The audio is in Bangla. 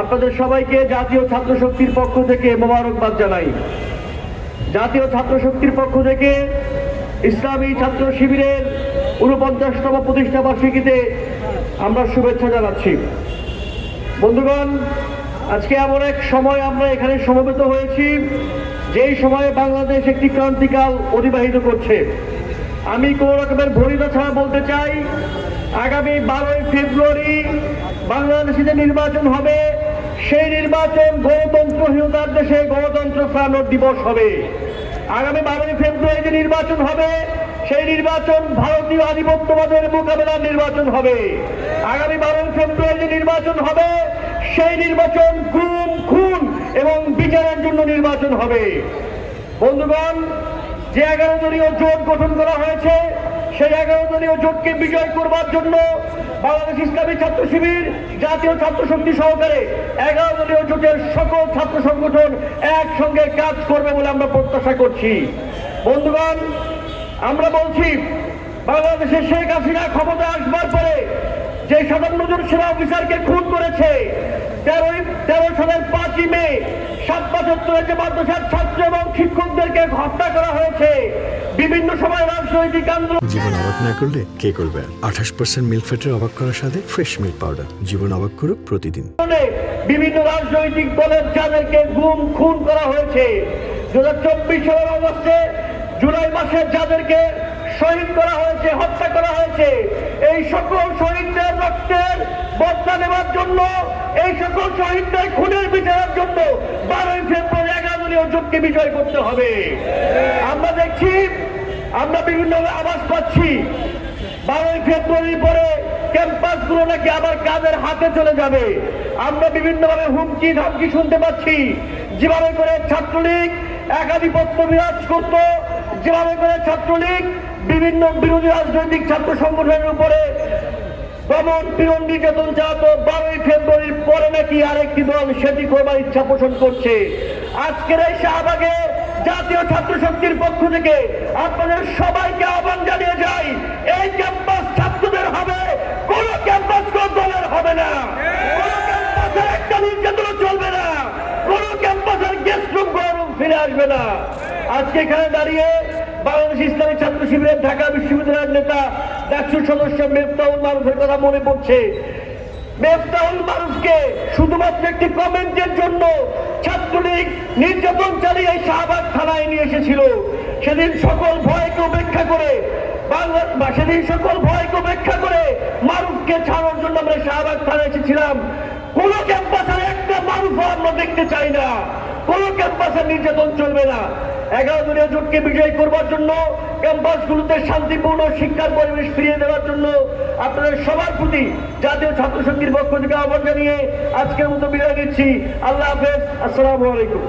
আপনাদের সবাইকে জাতীয় ছাত্র শক্তির পক্ষ থেকে মোবারকবাদ জানাই। জাতীয় ছাত্র শক্তির পক্ষ থেকে ইসলামী ছাত্র শিবিরের ৪৯তম প্রতিষ্ঠা বার্ষিকীতে আমরা শুভেচ্ছা জানাচ্ছি। বন্ধুগণ, আজকে এমন এক সময় আমরা এখানে সমবেত হয়েছি যেই সময়ে বাংলাদেশ একটি ক্রান্তিকাল অতিবাহিত করছে। আমি কোনো রকমের ভরিতা ছাড়া বলতে চাই, আগামী 12ই ফেব্রুয়ারি বাংলাদেশে যে নির্বাচন হবে, সেই নির্বাচন গণতন্ত্রহীনতার দেশে গণতন্ত্র ফেরানোর দিবস হবে। আগামী 12ই ফেব্রুয়ারি যে নির্বাচন হবে, সেই নির্বাচন ভারতীয় আধিপত্যবাদের মোকাবেলার নির্বাচন হবে। আগামী 12ই ফেব্রুয়ারি যে নির্বাচন হবে, সেই নির্বাচন গুম, খুন এবং বিচারের জন্য নির্বাচন হবে। বন্ধুগণ, যে 11 দলীয় জোট গঠন করা হয়েছে, সেই 11 দলীয় জোটকে বিজয় করবার জন্য বাংলাদেশ ইসলামী ছাত্র শিবির, জাতীয় ছাত্র শক্তি সহকারে 11 দলীয় জোটের সকল ছাত্র সংগঠন একসঙ্গে কাজ করবে বলে আমরা প্রত্যাশা করছি। বন্ধুগণ, আমরা বলছি, বাংলাদেশে শেখ হাসিনা ক্ষমতা আসবার পরে যে 57 জন সেনা অফিসারকে খুন করেছে, 13 সালের 5ই মে 7/75 যে মাদ্রাসার ছাত্র এবং শিক্ষকদেরকে হত্যা করা হয়েছে, বিভিন্ন সময় রাজনৈতিক আন্দোলন। জীবন অবাক না করলে কে করবে? 28% মিল্ক ফ্যাটের অবাক করার সাথে ফ্রেশ মিল্ক পাউডার। জীবন অবাক করুক প্রতিদিন। বিভিন্ন রাজনৈতিক দলের যাদেরকে গুম, খুন করা হয়েছে, 2024 সালের অগস্টে, জুলাই মাসে যাদেরকে শহীদ করা হয়েছে, হত্যা করা হয়েছে, এই সকল শহীদদের রক্তের বদলা নেওয়ার জন্য, এই সকল শহীদদের খুনের বিচারের জন্য 12ই ফেব্রুয়ারি 11 দলীয় জোটকে বিজয় করতে হবে। আমরা দেখছি, আমরা বিভিন্ন আভাস পাচ্ছি 12ই ফেব্রুয়ারি পরে ক্যাম্পাসগুলো নাকি আবার কাদের হাতে চলে যাবে। আমরা বিভিন্নভাবে হুমকি ধামকি শুনতে পাচ্ছি, যেভাবে করে ছাত্রলীগ একাধিপত্য বিরাজ করত, যেভাবে করে ছাত্রলীগ বিভিন্ন বিরোধী রাজনৈতিক ছাত্র সংগঠনের উপরে দমন পীড়ন নির্যাতন চালাতো, 12ই ফেব্রুয়ারির পরে নাকি আরেকটি দল সেটি করবার ইচ্ছা পোষণ করছে। আজকের এই শাহবাগে জাতীয় ছাত্র শক্তির পক্ষ থেকে আপনাদের সবাইকে আহ্বান জানিয়ে যাই, এই ক্যাম্পাস ছাত্রদের হবে, কোন ক্যাম্পাস কোন দলের হবে না, কোন ক্যাম্পাসের একটা নির্যাতন চলবে না, কোন ক্যাম্পাসের গেস্ট রুম গরম ফিরে আসবে না। আজকে এখানে দাঁড়িয়ে বাংলাদেশ ইসলামী ছাত্র শিবিরের ঢাকা বিশ্ববিদ্যালয়ের নেতা ডাকসুর সদস্য মেফতাহুল মারুফের কথা মনে পড়ছে। মেফতাহুল মারুফকে শুধুমাত্র একটি কমেন্টের জন্য ছাত্রলীগ নির্যাতন চালিয়ে এই শাহবাগ থানায় নিয়ে এসেছিল। সেদিন সকল ভয়কে উপেক্ষা করে মারুফকে ছাড়ানোর জন্য আমরা শাহবাগ থানায় এসেছিলাম। কোন ক্যাম্পাসের একটা মারুফ আমরা দেখতে চাই না, কোন ক্যাম্পাসের নির্যাতন চলবে না। 11 দলীয় জোটকে বিজয় করবার জন্য, ক্যাম্পাসগুলোতে শান্তিপূর্ণ শিক্ষার পরিবেশ ফিরিয়ে দেওয়ার জন্য আপনাদের সবার প্রতি জাতীয় ছাত্র শক্তির পক্ষ থেকে আহ্বান জানিয়ে আজকের মতো বিদায় নিচ্ছি। আল্লাহ হাফেজ, আসসালামু আলাইকুম।